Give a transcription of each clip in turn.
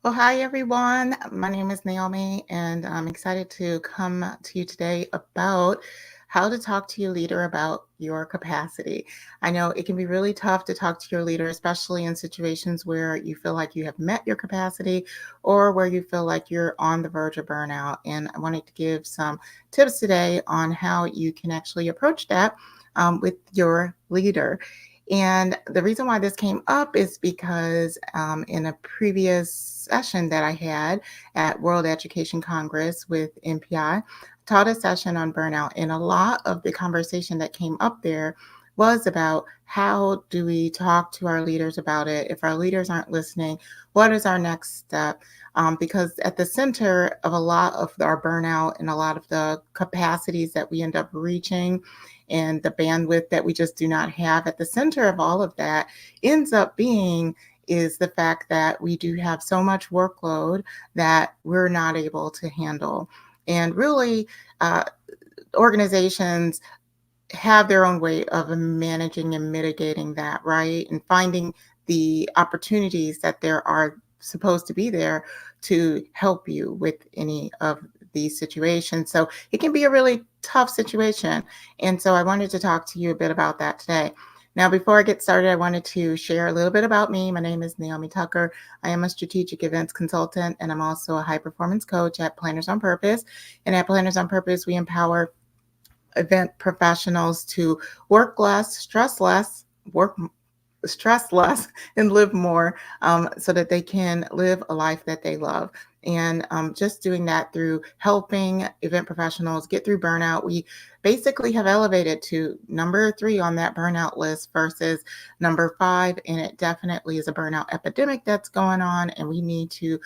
Well, hi everyone. My name is Naomi, and I'm excited to come to you today about how to talk to your leader about your capacity. I know it can be really tough to talk to your leader, especially in situations where you feel like you have met your capacity or where you feel like you're on the verge of burnout. And I wanted to give some tips today on how you can actually approach that with your leader. And the reason why this came up is because in a previous session that I had at World Education Congress with MPI, taught a session on burnout. And a lot of the conversation that came up there was about how do we talk to our leaders about it? If our leaders aren't listening, what is our next step? Because at the center of a lot of our burnout and a lot of the capacities that we end up reaching and the bandwidth that we just do not have at the center of all of that ends up being is the fact that we do have so much workload that we're not able to handle. And really, uh, organizations have their own way of managing and mitigating that, right? And finding the opportunities that there are supposed to be there to help you with any of these situations. So it can be a really tough situation. And so I wanted to talk to you a bit about that today. Now, before I get started, I wanted to share a little bit about me. My name is Naomi Tucker. I am a strategic events consultant, and I'm also a high performance coach at Planners on Purpose. And at Planners on Purpose, we empower event professionals to work less, work stress less, and live more so that they can live a life that they love. And just doing that through helping event professionals get through burnout. We basically have elevated to number three on that burnout list versus number five. And it definitely is a burnout epidemic that's going on. And we need to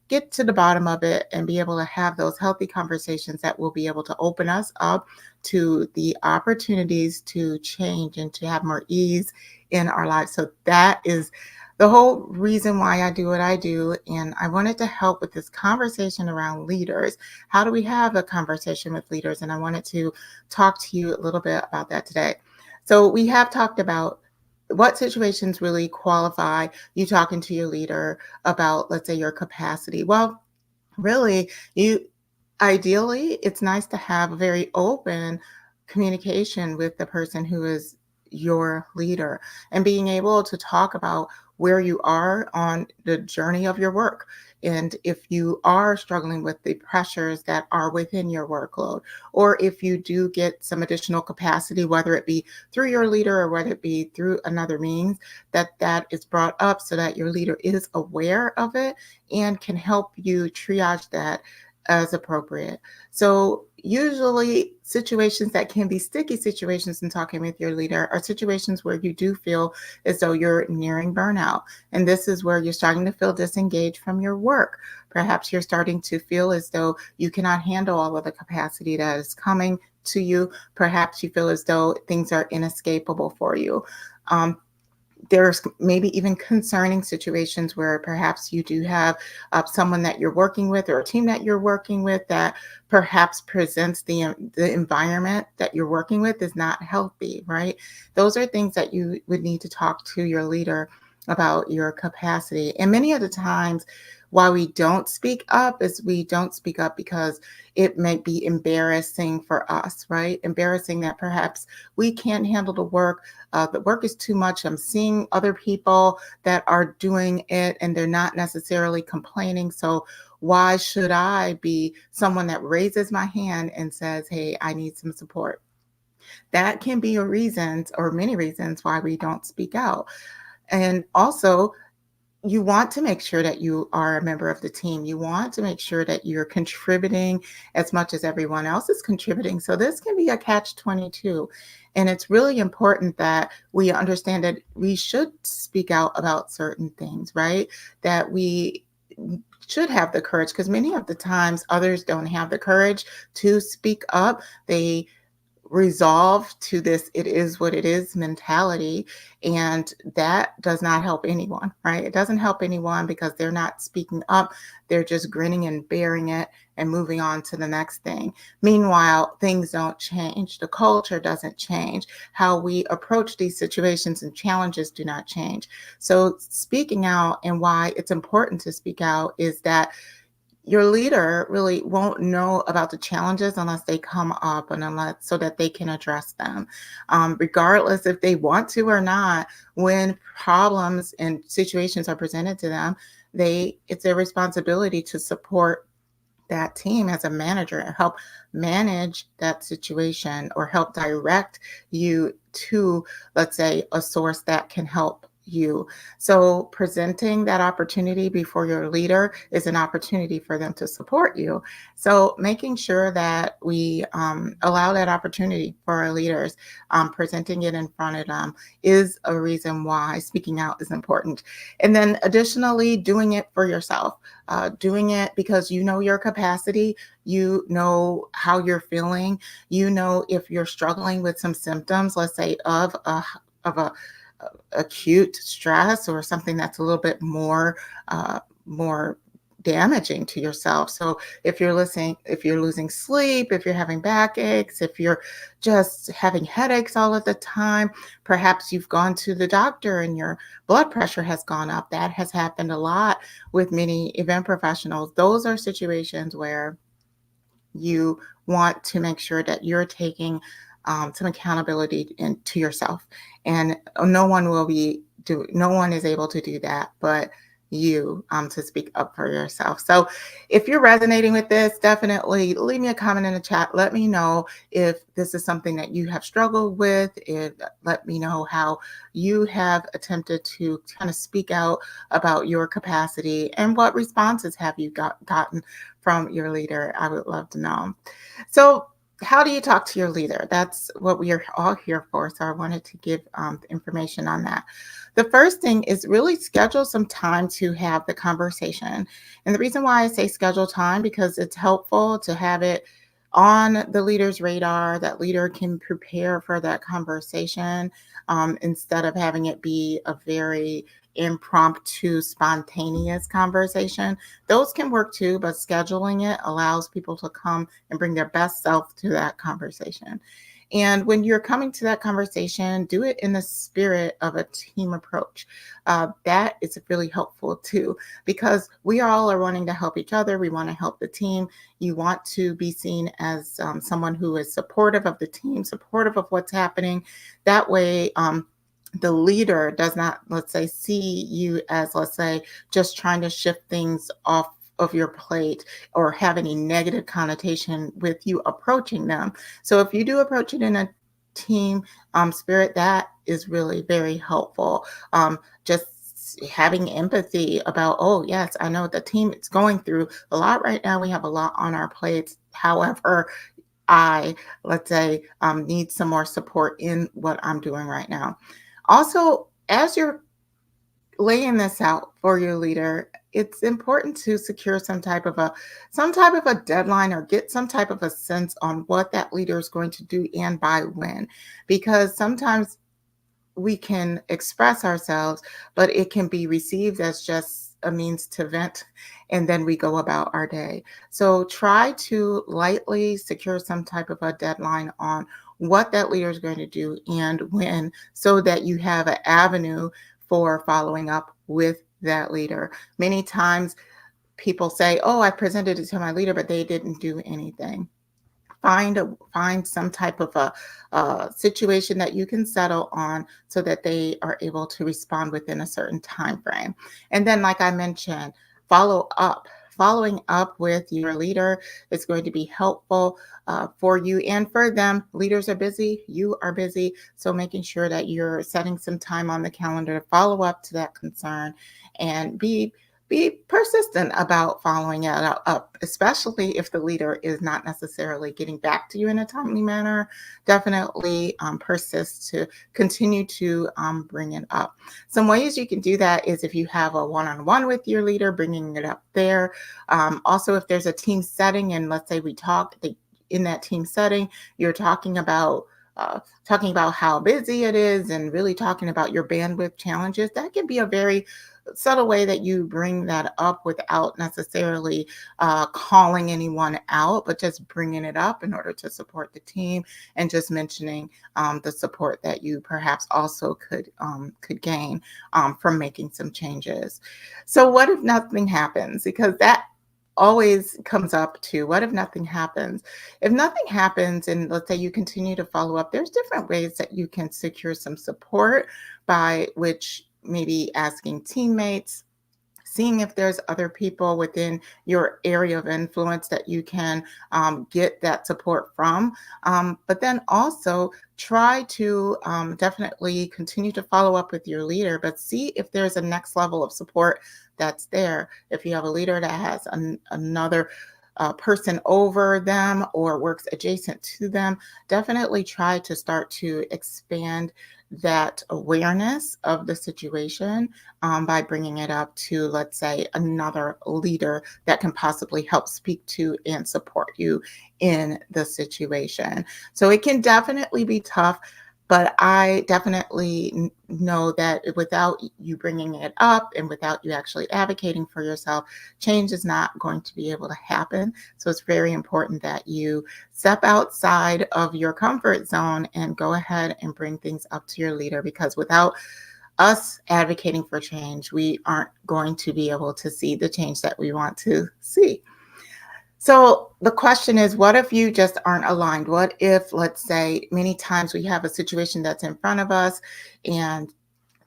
get to the bottom of it and be able to have those healthy conversations that will be able to open us up to the opportunities to change and to have more ease in our lives. So that is the whole reason why I do what I do. And I wanted to help with this conversation around leaders. How do we have a conversation with leaders? And I wanted to talk to you a little bit about that today. So we have talked about what situations really qualify you talking to your leader about, let's say, your capacity. Well, really, you ideally, it's nice to have a very open communication with the person who is your leader and being able to talk about where you are on the journey of your work. And if you are struggling with the pressures that are within your workload, or if you do get some additional capacity, whether it be through your leader or whether it be through another means, that is brought up so that your leader is aware of it and can help you triage that as appropriate. So, usually, situations that can be sticky situations in talking with your leader are situations where you do feel as though you're nearing burnout. And this is where you're starting to feel disengaged from your work. Perhaps you're starting to feel as though you cannot handle all of the capacity that is coming to you. Perhaps you feel as though things are inescapable for you. Um, there's maybe even concerning situations where perhaps you do have someone that you're working with or a team that you're working with that perhaps presents the environment that you're working with is not healthy, right? Those are things that you would need to talk to your leader about your capacity. And many of the times, why we don't speak up is we don't speak up because it might be embarrassing for us, right? Embarrassing that perhaps we can't handle the work is too much. I'm seeing other people that are doing it and they're not necessarily complaining. So why should I be someone that raises my hand and says, hey, I need some support? That can be a reason or many reasons why we don't speak out. And also, you want to make sure that you are a member of the team. You want to make sure that you're contributing as much as everyone else is contributing. So this can be a catch 22. And it's really important that we understand that we should speak out about certain things, right? That we should have the courage because many of the times others don't have the courage to speak up. They resolve to this "it is what it is" mentality, and that does not help anyone, right? It doesn't help anyone because they're not speaking up. They're just grinning and bearing it and moving on to the next thing. Meanwhile, things don't change. The culture doesn't change. How we approach these situations and challenges do not change. So speaking out, and why it's important to speak out, is that your leader really won't know about the challenges unless they come up, and unless so that they can address them, regardless if they want to or not. When problems and situations are presented to them, they it's their responsibility to support that team as a manager and help manage that situation, or help direct you to, let's say, a source that can help you. So presenting that opportunity before your leader is an opportunity for them to support you. So making sure that we allow that opportunity for our leaders, presenting it in front of them, is a reason why speaking out is important. And then additionally, doing it for yourself, doing it because you know your capacity, you know how you're feeling, you know if you're struggling with some symptoms, let's say of a acute stress, or something that's a little bit more damaging to yourself. So if you're losing sleep, if you're having backaches, if you're just having headaches all of the time, perhaps you've gone to the doctor and your blood pressure has gone up. That has happened a lot with many event professionals. Those are situations where you want to make sure that you're taking some accountability to yourself, and no one is able to do that but you, to speak up for yourself. So if you're resonating with this, definitely leave me a comment in the chat. Let me know if this is something that you have struggled with. Let me know how you have attempted to kind of speak out about your capacity, and what responses have you gotten from your leader. I would love to know. So, how do you talk to your leader? That's what we are all here for. So, I wanted to give information on that. The first thing is really schedule some time to have the conversation. And the reason why I say schedule time, because it's helpful to have it on the leader's radar. That leader can prepare for that conversation, instead of having it be a very impromptu, spontaneous conversation. Those can work too, but scheduling it allows people to come and bring their best self to that conversation. And when you're coming to that conversation, do it in the spirit of a team approach. That is really helpful too, because we all are wanting to help each other. We want to help the team. You want to be seen as someone who is supportive of the team, supportive of what's happening. That way, the leader does not, let's say, see you as, let's say, just trying to shift things off of your plate, or have any negative connotation with you approaching them. So if you do approach it in a team spirit, that is really very helpful. Just having empathy about, oh yes, I know the team is going through a lot right now. We have a lot on our plates. However, I, let's say, need some more support in what I'm doing right now. Also, as you're laying this out for your leader, it's important to secure some type of a deadline, or get some type of a sense on what that leader is going to do and by when. Because sometimes we can express ourselves, but it can be received as just a means to vent, and then we go about our day. So try to lightly secure some type of a deadline on what that leader is going to do and when, so that you have an avenue for following up with that leader. Many times people say, "Oh, I presented it to my leader, but they didn't do anything." Find some type of a situation that you can settle on, so that they are able to respond within a certain time frame. And then, like I mentioned, follow up. Following up with your leader is going to be helpful for you and for them. Leaders are busy, you are busy, so making sure that you're setting some time on the calendar to follow up to that concern, and be persistent about following it up, especially if the leader is not necessarily getting back to you in a timely manner. Definitely persist to continue to bring it up. Some ways you can do that is if you have a one-on-one with your leader, bringing it up there. Also, if there's a team setting, and let's say we talk, in that team setting, you're talking about how busy it is and really talking about your bandwidth challenges. That can be a very subtle way that you bring that up without necessarily calling anyone out, but just bringing it up in order to support the team and just mentioning the support that you perhaps also could gain from making some changes. So, what if nothing happens? Because that always comes up to what if nothing happens? If nothing happens, and let's say you continue to follow up, there's different ways that you can secure some support by which maybe asking teammates, seeing if there's other people within your area of influence that you can get that support from. But then also try to definitely continue to follow up with your leader, but see if there's a next level of support that's there. If you have a leader that has another person over them or works adjacent to them, definitely try to start to expand that awareness of the situation by bringing it up to, let's say, another leader that can possibly help speak to and support you in the situation. So it can definitely be tough, but I definitely know that without you bringing it up and without you actually advocating for yourself, change is not going to be able to happen. So it's very important that you step outside of your comfort zone and go ahead and bring things up to your leader, because without us advocating for change, we aren't going to be able to see the change that we want to see. So the question is, what if you just aren't aligned? What if, let's say, many times we have a situation that's in front of us and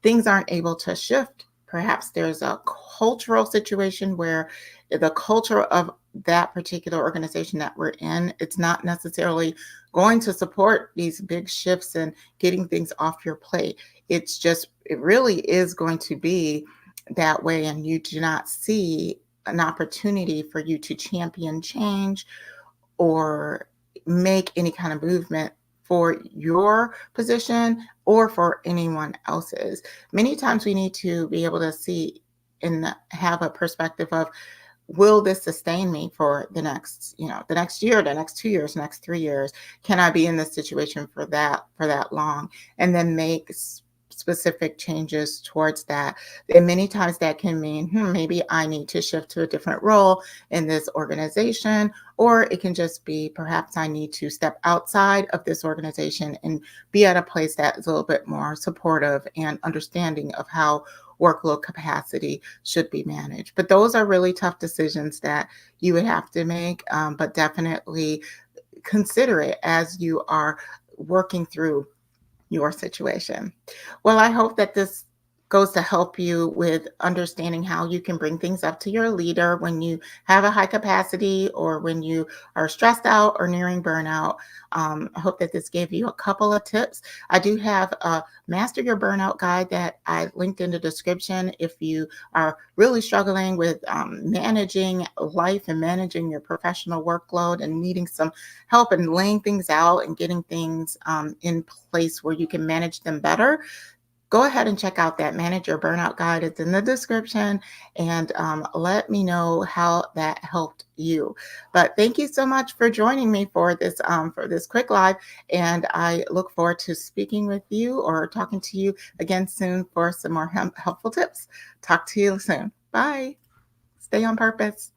things aren't able to shift? Perhaps there's a cultural situation where the culture of that particular organization that we're in, it's not necessarily going to support these big shifts and getting things off your plate. It really is going to be that way, and you do not see an opportunity for you to champion change or make any kind of movement for your position or for anyone else's. Many times we need to be able to see and have a perspective of, will this sustain me for the next year, the next 2 years, next 3 years? Can I be in this situation for that long? And then make specific changes towards that. And many times that can mean, maybe I need to shift to a different role in this organization, or it can just be perhaps I need to step outside of this organization and be at a place that is a little bit more supportive and understanding of how workload capacity should be managed. But those are really tough decisions that you would have to make, but definitely consider it as you are working through your situation. Well, I hope that this goes to help you with understanding how you can bring things up to your leader when you have a high capacity or when you are stressed out or nearing burnout. I hope that this gave you a couple of tips. I do have a Master Your Burnout guide that I linked in the description if you are really struggling with managing life and managing your professional workload and needing some help in laying things out and getting things in place where you can manage them better. Go ahead and check out that Manage Your Burnout guide. It's in the description, and let me know how that helped you. But thank you so much for joining me for this quick live, and I look forward to speaking with you or talking to you again soon for some more helpful tips. Talk to you soon. Bye. Stay on purpose.